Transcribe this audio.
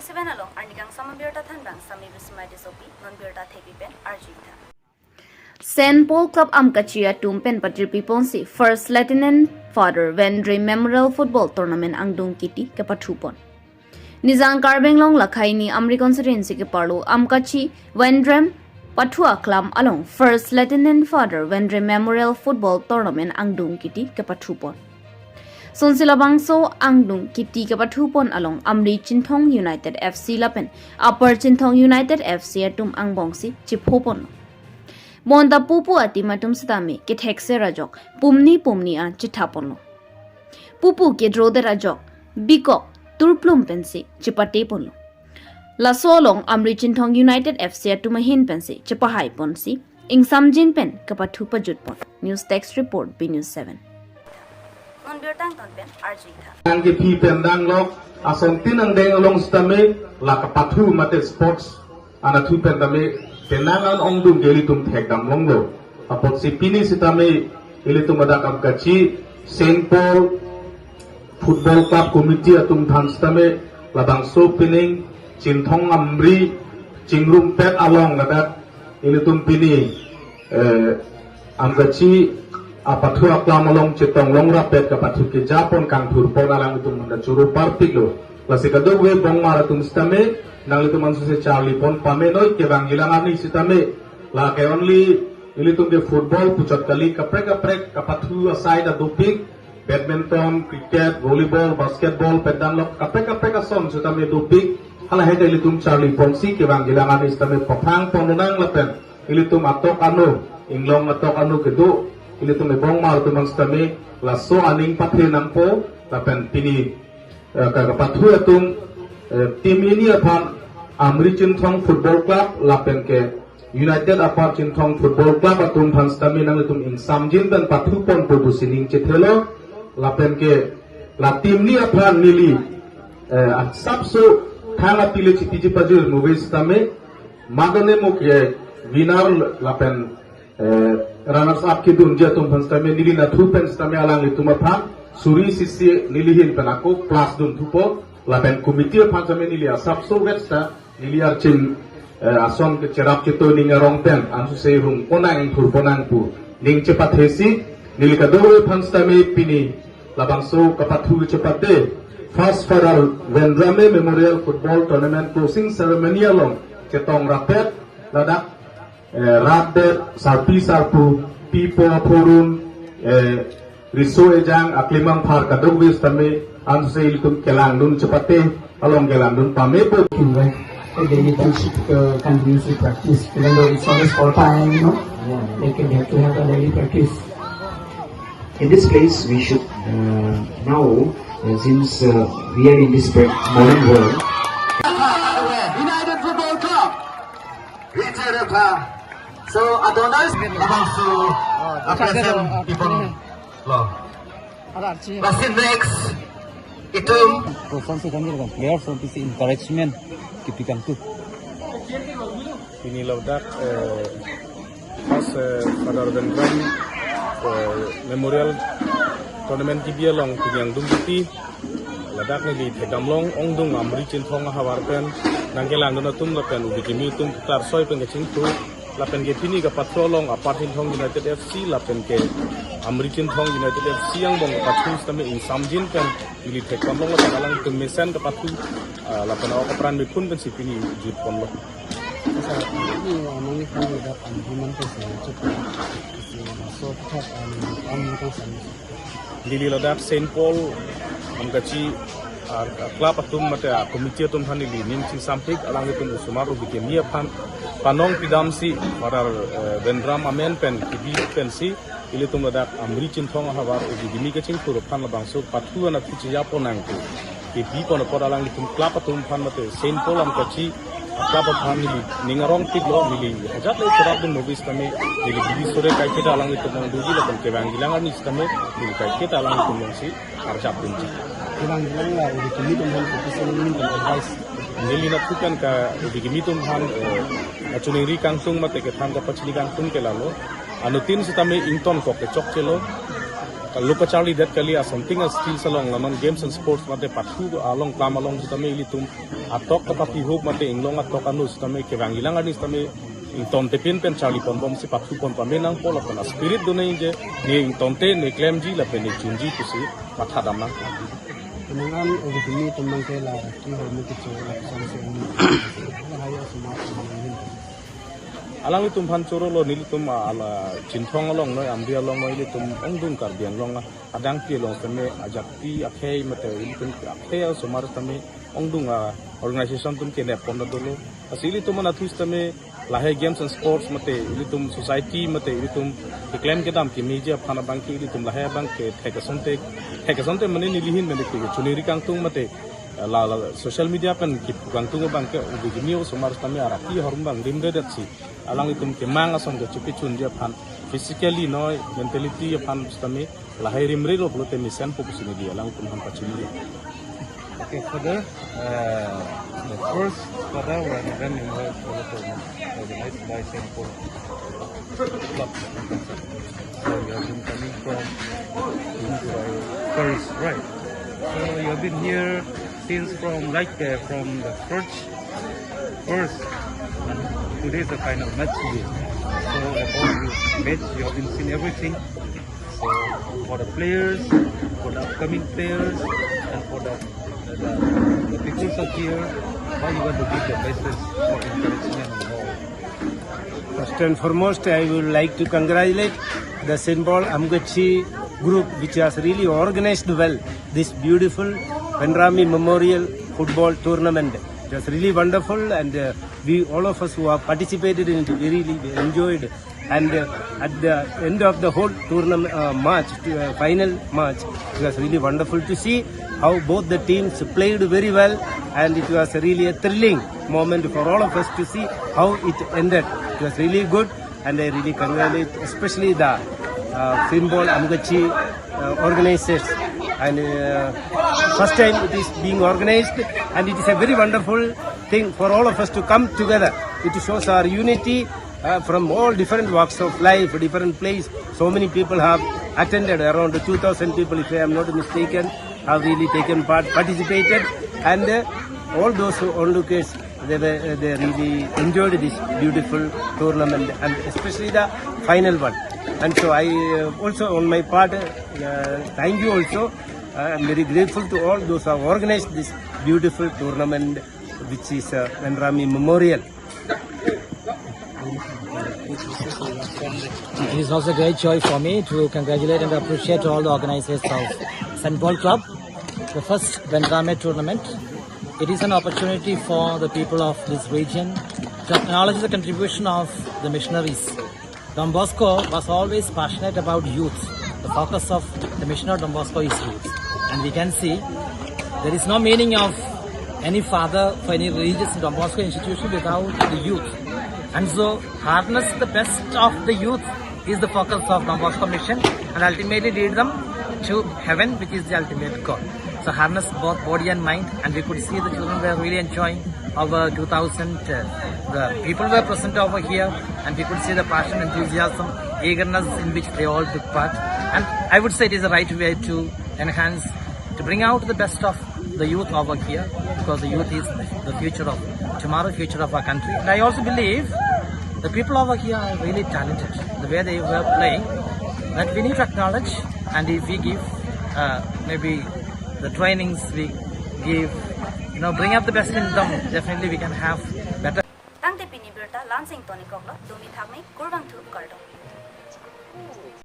27 along arnikang samabirta thanbang sami bismai disopi non birta thepi pen arjita St. Paul Club amkachi atum pen patirpi ponsi First Lieutenant Fr Vandramee Memorial Football Tournament angdung kiti ke pathupon Nizang Karbeng long lakai ni Amri constituency ke parlo amkachi Vandramee Pathua Club along First Lieutenant Fr Vandramee Memorial Football Tournament angdung kiti ke pathupon Sonsila bangso angdung kiti ke pathupon along Amri Chinthong United FC lapen Upper Chinthong United FC atum angbongsi chiphopon Monda pupu ati matum sitami ke thekse rajok pumni a chithapon pupu ke drode rajok biko turplum pensi chipate ponlo La solong Amri Chinthong United FC atumahin pensi chipahai ponsi ing samjin pen kapathu pajut pon News Text Report B News 7 On bertang ton pen arjita Ang ke pi pen dang lok asong tinang deng along stame la kapathu mate sports ana thu pen dame tenangan ongdum gelitum thekdam longlo apot si pini sitame gelitum adak amkachi St. Paul Football Club Committee atum thanstame labang so pining Chinthong Amri Chingrum pet along adak gelitum pini amkachi apathu aklam along chitong longra pet kapathu ke japon kang thurpon alang itum manda churu partilo lasikado we bongmar atum stame nang itu mansu se Charlie pon pamenoi ke bangilang ani sitame la ke only ilitum de football puchat kali kaprek kapathu aside a doping badminton cricket volleyball basketball pedang lok kaprek ason sitame doping hala hede ilitum Charlie pon si ke bangilang ani sitame paphang ponunang lapen ilitum atok anu inglong atok anu kedu ilitum ebong mar tu sitame la so aning pathe nampo lapen pini kapathu atum tim ini apaan Amri Chinthong Football Club lapen ke United Upper Chinthong Football Club atum thanstami nang itum ing samjin dan pathupon pudu sining chithelo lapen ke la tim ni apaan nili sabso thanga pile chiti pajul movies tame magane mukye winner lapen runners up ki dun jatum thanstami nili na thupen stame alang itum apaan suri sisi nilihin penako plus dun thupo lapen komite pancame nilia sabso wetsta nilia chin asom ke cerap kito ningarong pen ansu serum onang thurponang pu ning cepat hesi nilika dowe panstame pini labang so kapathu cepate First Fr Vandramee Memorial Football Tournament closing ceremony along cetong rapet ladak radder sarpu pipo purun riso ejang aklimang par kadowe stame ansu se ilitum kelang dun cepate along kelang dun pamepo they need to continuously practice. Even though it's only for time, they can have to have a daily practice. In this place, we should now, since we are in this modern world. United Football Club. So, Adonis, so, present people. What's next? Itum. Performance kami dengan player from PC encouragement kipikan tu. Ini laudak pas pada Vandramee Memorial Tournament kibia long yang dumti ladak ni di tegamlong ongdung Amri Chinthong hawarpen nangkelang dona tum lapen ubi kimi tum tar soi pengecing tu lapen ke pini ke patrolong Upper Chinthong United FC lapen ke Amri Chinthong United FC yang bong pathu stame in samjin pen ili tegamlong lapen alang tum mesen ke pathu lapan awak peran bipun dan si pini jut pon lo. Ini mami kami dapat human person cepat. So tetap kami person. Lili ladak St. Paul amkachi klub atum mate komite atum hani li nim si sampik alang itu sumaru bikin dia panong pidam si para Vandramee amen pen kibi pensi ili tum ladak Amri Chinthong hawar ubi dimi kecing turut pan labang so pathu anak kuci yaponang tu. Kibi kono alang itu klub atum pan mate St. Paul amkachi klub atum ni ningarong pidlo nili hajat le cerap dun movies kami nili bidi sore kai kita alang itu mangduji lapan kebang gilangan ni kami nili kai kita alang itu mangsi arjap bunci. Gilang lah ubi kami tu hal professional ini kan advice. Nili natukan ka ubi kami tu han acuniri kangsung mate ke thang ka pachli kangsung ke lalo anutin sitame ington ko ke chok chelo Luka Charlie that kali something as skills along non games and sports mate patu along klam along tame ilitum atok kapati hope mate inglong atok anus tame kevangilang anis tame ton tepin pen Charlie pon bom si patu pon pamenang pola pon spirit dunai je ni tonte ni klemji la pen ni chunji kusi pathadam nang Penangan ini teman saya lah, kini hormat kecil lah, sama saya ini. Lahaya semua ini. Alang itum pan choro lo nilitum ala chinthong along no ambi along no ilitum ongdung kar biang long adang pi long tame ajakti akhei mate ilitum akhei somar tame ongdung organization tum ke ne pon dolo asili tum na thus tame lahe games and sports mate ilitum society mate ilitum claim ke dam ki media phana bang ki ilitum lahe bang ke thekasonte mane nilihin mane ki chuniri kang tung mate la social media pen ki kang tung bang ke ubigimio somar tame arati horum bang rimre datsi alang itum ke mang asom ke chupi chun dia phan physically no mentality phan stame lahai rimre lo blote mission focus ni dia alang itum han pachini. Okay, Father, the first Father was then involved for the tournament, organized by St. Paul Club. So you have been coming from Paris, right? So you have been here since from the first and today is the final match day. So about this match you have been seeing everything. So for the players, for the upcoming players, and for the people of here, how you want to give the message for encouragement and all? First and foremost, I would like to congratulate the St. Paul amkachi group, which has really organized well this beautiful Vandramee Memorial Football Tournament. It was really wonderful, and we all of us who have participated in it really enjoyed. And at the end of the whole tournament final match, it was really wonderful to see how both the teams played very well, and it was really a thrilling moment for all of us to see how it ended. It was really good, and I really congratulate especially the St. Paul amkachi organizers. And first time it is being organized, and it is a very wonderful thing for all of us to come together. It shows our unity from all different walks of life, different places. So many people have attended, around 2,000 people, if I am not mistaken, have really taken part, participated, and all those onlookers, they really enjoyed this beautiful tournament, and especially the final one. And so I also on my part thank you also. I am very grateful to all those who have organized this beautiful tournament, which is Vandramee Memorial. It is also a great joy for me to congratulate and appreciate all the organizers of St. Paul Club, the first Vandramee tournament. It is an opportunity for the people of this region to acknowledge the contribution of the missionaries. Don Bosco was always passionate about youth. The focus of the mission of Don Bosco is youth. And we can see there is no meaning of any father for any religious Don Bosco institution without the youth. And so harness the best of the youth is the focus of Don Bosco mission, and ultimately lead them to heaven, which is the ultimate goal. So harness both body and mind, and we could see the children were really enjoying. Over 2,000 the people were present over here, and we could see the passion, enthusiasm, eagerness in which they all took part. And I would say it is the right way to enhance, to bring out the best of the youth over here, because the youth is the future of tomorrow, future of our country. And I also believe the people over here are really talented. The way they were playing, that we need to acknowledge, and if we give maybe the trainings we give, bring up the best in them, definitely we can have better. Tang te pini birta lansing toni koklo dumi thakmai kurbang thup kardo.